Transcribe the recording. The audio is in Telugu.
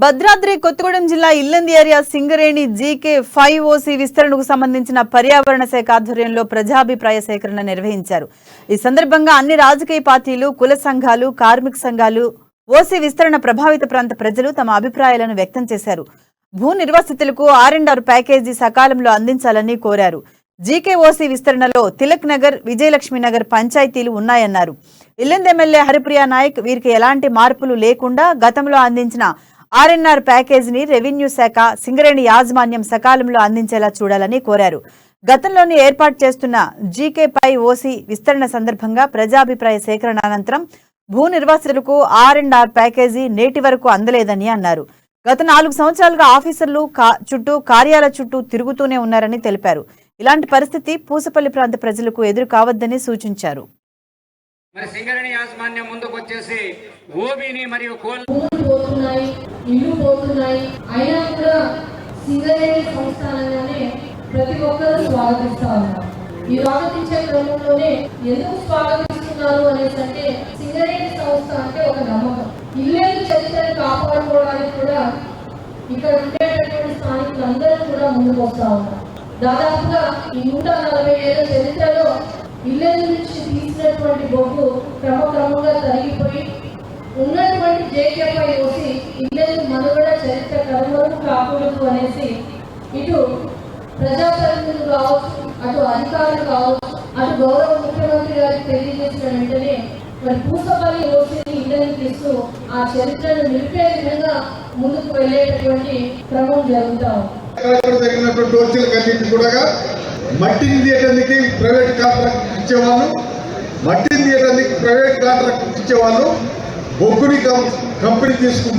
భద్రాద్రి కొత్తగూడెం జిల్లా ఇల్లంది ఏరియా సింగరేణి GK5OC విస్తరణకు సంబంధించిన పర్యావరణ శాఖ ఆధ్వర్యంలో ప్రజాభిప్రాయ సేకరణ నిర్వహించారు. ఈ సందర్భంగా అన్ని రాజకీయ పార్టీలు, కుల సంఘాలు, కార్మిక సంఘాలు ఓసీ విస్తరణ ప్రభావిత ప్రాంత ప్రజలు తమ అభిప్రాయాలను వ్యక్తం చేశారు. భూ నిర్వాసితులకు R&R ప్యాకేజీ సకాలంలో అందించాలని కోరారు. GKOC విస్తరణలో తిలక్ నగర్, విజయలక్ష్మి నగర్ పంచాయతీలు ఉన్నాయన్నారు. ఇల్లంది ఎమ్మెల్యే హరిప్రియా నాయక్ వీరికి ఎలాంటి మార్పులు లేకుండా గతంలో అందించిన R&R ప్యాకేజీని రెవెన్యూ శాఖ, సింగరేణి యాజమాన్యం సకాలంలో అందించేలా చూడాలని కోరారు. గతంలోనే ఏర్పాటు చేస్తున్న GK5OC విస్తరణ సందర్భంగా ప్రజాభిప్రాయ సేకరణ అనంతరం భూ నిర్వాసితులకు R&R ప్యాకేజీ నేటి వరకు అందలేదని అన్నారు. గత 4 సంవత్సరాలుగా ఆఫీసర్లు కార్యాల చుట్టూ తిరుగుతూనే ఉన్నారని తెలిపారు. ఇలాంటి పరిస్థితి పూసపల్లి ప్రాంత ప్రజలకు ఎదురు కావద్దని సూచించారు. మరి సింగరేణి యాజమాన్యం ముందుకు వచ్చేసి ఓబీని మరియు ఇల్లు పోతున్నాయి అయినా కూడా సింగరేణి సంస్థానంగానే ప్రతి ఒక్కరూ స్వాగతిస్తా ఉన్నారు. ఈ స్వాగతించే క్రమంలోనే ఎందుకు స్వాగతిస్తున్నారు అనేసి అంటే సింగరేణి సంస్థ అంటే ఒక నమ్మకం. ఇల్లు చరిత్రను కాపాడుకోవడానికి కూడా ఇక్కడ ఉండేటటువంటి స్థానికులందరూ కూడా ముందుకు వస్తా ఉన్నారు. దాదాపుగా ఈ 147 చరిత్రలో ఇళ్ళ నుంచి తీసినటువంటి బొగ్గు క్రమక్రమంగా తరిగిపోయి ఉన్నటువంటి JK5OC ఇళ్ళను మనుగడ చరిత్ర కనుమరుగు కాకూడదు అనేసి ఇటు ప్రజాప్రతినిధులు కావచ్చు, అటు అధికారులు కావచ్చు, అటు గౌరవ ముఖ్యమంత్రి గారికి తెలియజేసిన వెంటనే మరి పూసపల్లి ఓసీని ఇళ్ళని తీస్తూ ఆ చరిత్రను నిలిపే విధంగా ముందుకు వెళ్ళేటటువంటి క్రమం జరుగుతా ఉంది. మట్టిని తీయడానికి ప్రైవేట్ కాంట్రాక్ట్ ఇచ్చేవాళ్ళు, మట్టిని తీయడానికి ప్రైవేట్ కాంట్రాక్ట్ ఇచ్చేవాళ్ళు, బొగ్గుని కంపెనీ తీసుకు